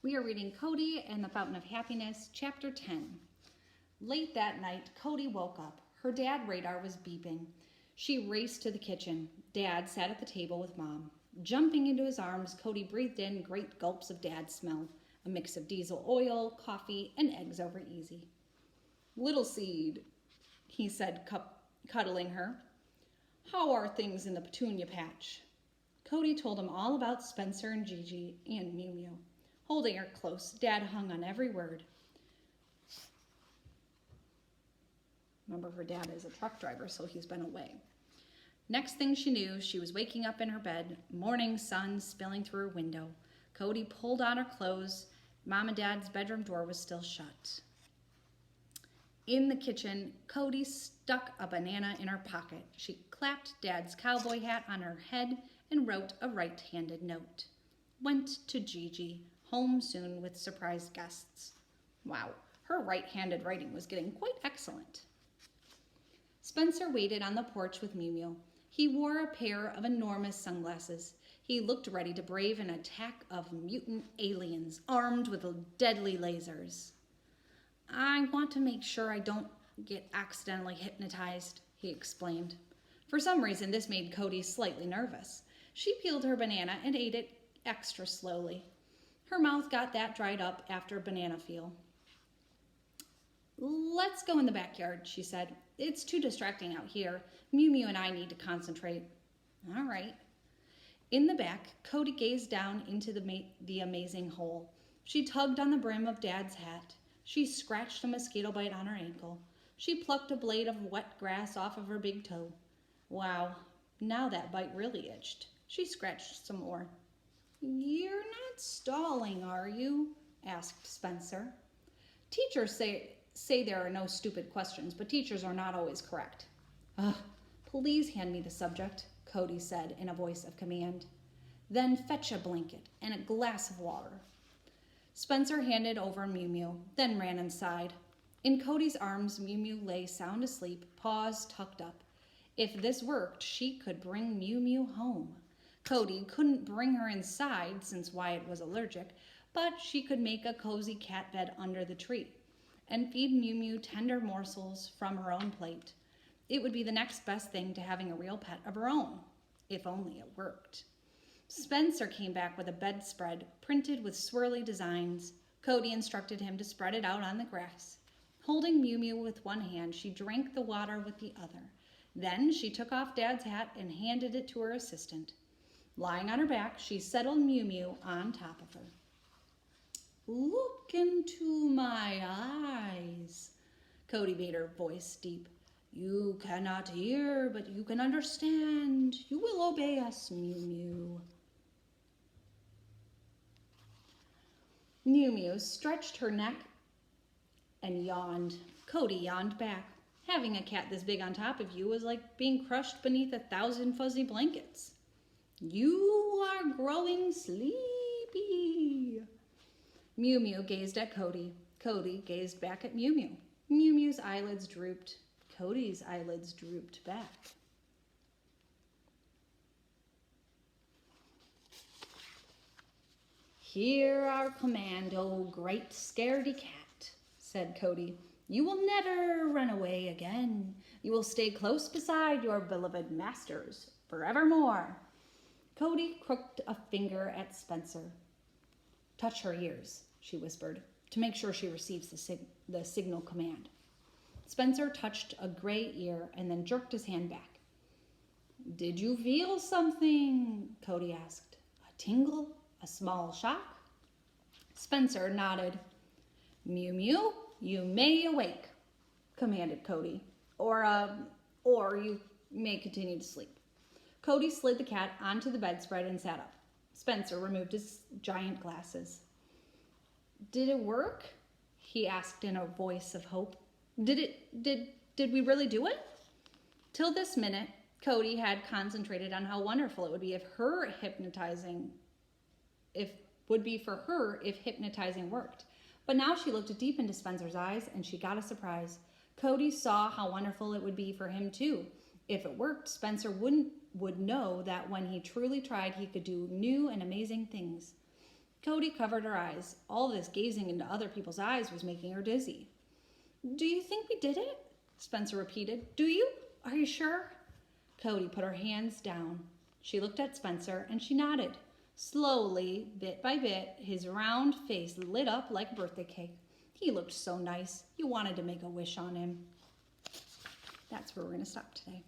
We are reading Cody and the Fountain of Happiness, Chapter 10. Late that night, Cody woke up. Her dad radar was beeping. She raced to the kitchen. Dad sat at the table with Mom. Jumping into his arms, Cody breathed in great gulps of Dad's smell, a mix of diesel oil, coffee, and eggs over easy. "Little Seed," he said, cuddling her. "How are things in the petunia patch?" Cody told him all about Spencer and Gigi and Mew Mew. Holding her close, Dad hung on every word. Remember, her dad is a truck driver, so he's been away. Next thing she knew, she was waking up in her bed, morning sun spilling through her window. Cody pulled on her clothes. Mom and Dad's bedroom door was still shut. In the kitchen, Cody stuck a banana in her pocket. She clapped Dad's cowboy hat on her head and wrote a right-handed note. Went to Gigi. Home soon with surprise guests. Wow, her right-handed writing was getting quite excellent. Spencer waited on the porch with Mew Mew. He wore a pair of enormous sunglasses. He looked ready to brave an attack of mutant aliens armed with deadly lasers. "I want to make sure I don't get accidentally hypnotized," he explained. For some reason, this made Cody slightly nervous. She peeled her banana and ate it extra slowly. Her mouth got that dried up after banana peel. "Let's go in the backyard," she said. "It's too distracting out here. Mew Mew and I need to concentrate." "All right." In the back, Cody gazed down into the amazing hole. She tugged on the brim of Dad's hat. She scratched a mosquito bite on her ankle. She plucked a blade of wet grass off of her big toe. Wow, now that bite really itched. She scratched some more. "You're not stalling, are you?" asked Spencer. "Teachers say there are no stupid questions, but teachers are not always correct." "Ugh, please hand me the subject," Cody said in a voice of command. "Then fetch a blanket and a glass of water." Spencer handed over Mew Mew, then ran inside. In Cody's arms, Mew Mew lay sound asleep, paws tucked up. If this worked, she could bring Mew Mew home. Cody couldn't bring her inside since Wyatt was allergic, but she could make a cozy cat bed under the tree and feed Mew Mew tender morsels from her own plate. It would be the next best thing to having a real pet of her own, if only it worked. Spencer came back with a bedspread printed with swirly designs. Cody instructed him to spread it out on the grass. Holding Mew Mew with one hand, she drank the water with the other. Then she took off Dad's hat and handed it to her assistant. Lying on her back, she settled Mew Mew on top of her. "Look into my eyes," Cody made her voice deep. "You cannot hear, but you can understand. You will obey us, Mew Mew." Mew Mew stretched her neck and yawned. Cody yawned back. Having a cat this big on top of you was like being crushed beneath 1,000 fuzzy blankets. "You are growing sleepy." Mew Mew gazed at Cody. Cody gazed back at Mew Mew. Mew Mew's eyelids drooped. Cody's eyelids drooped back. "Hear our command, O great scaredy cat," said Cody. "You will never run away again. You will stay close beside your beloved masters forevermore." Cody crooked a finger at Spencer. "Touch her ears," she whispered, "to make sure she receives the signal command." Spencer touched a gray ear and then jerked his hand back. "Did you feel something?" Cody asked. "A tingle? A small shock?" Spencer nodded. "Mew Mew, you may awake," commanded Cody. Or you may continue to sleep." Cody slid the cat onto the bedspread and sat up. Spencer removed his giant glasses. "Did it work?" he asked in a voice of hope. Did we really do it?" Till this minute, Cody had concentrated on how wonderful it would be if hypnotizing worked. But now she looked deep into Spencer's eyes and she got a surprise. Cody saw how wonderful it would be for him too. If it worked, Spencer would know that when he truly tried, he could do new and amazing things. Cody covered her eyes. All this gazing into other people's eyes was making her dizzy. Do you think we did it? Spencer repeated. Do you? Are you sure? Cody put her hands down. She looked at Spencer and she nodded. Slowly, bit by bit, his round face lit up like a birthday cake. He looked so nice. You wanted to make a wish on him. That's where we're going to stop today.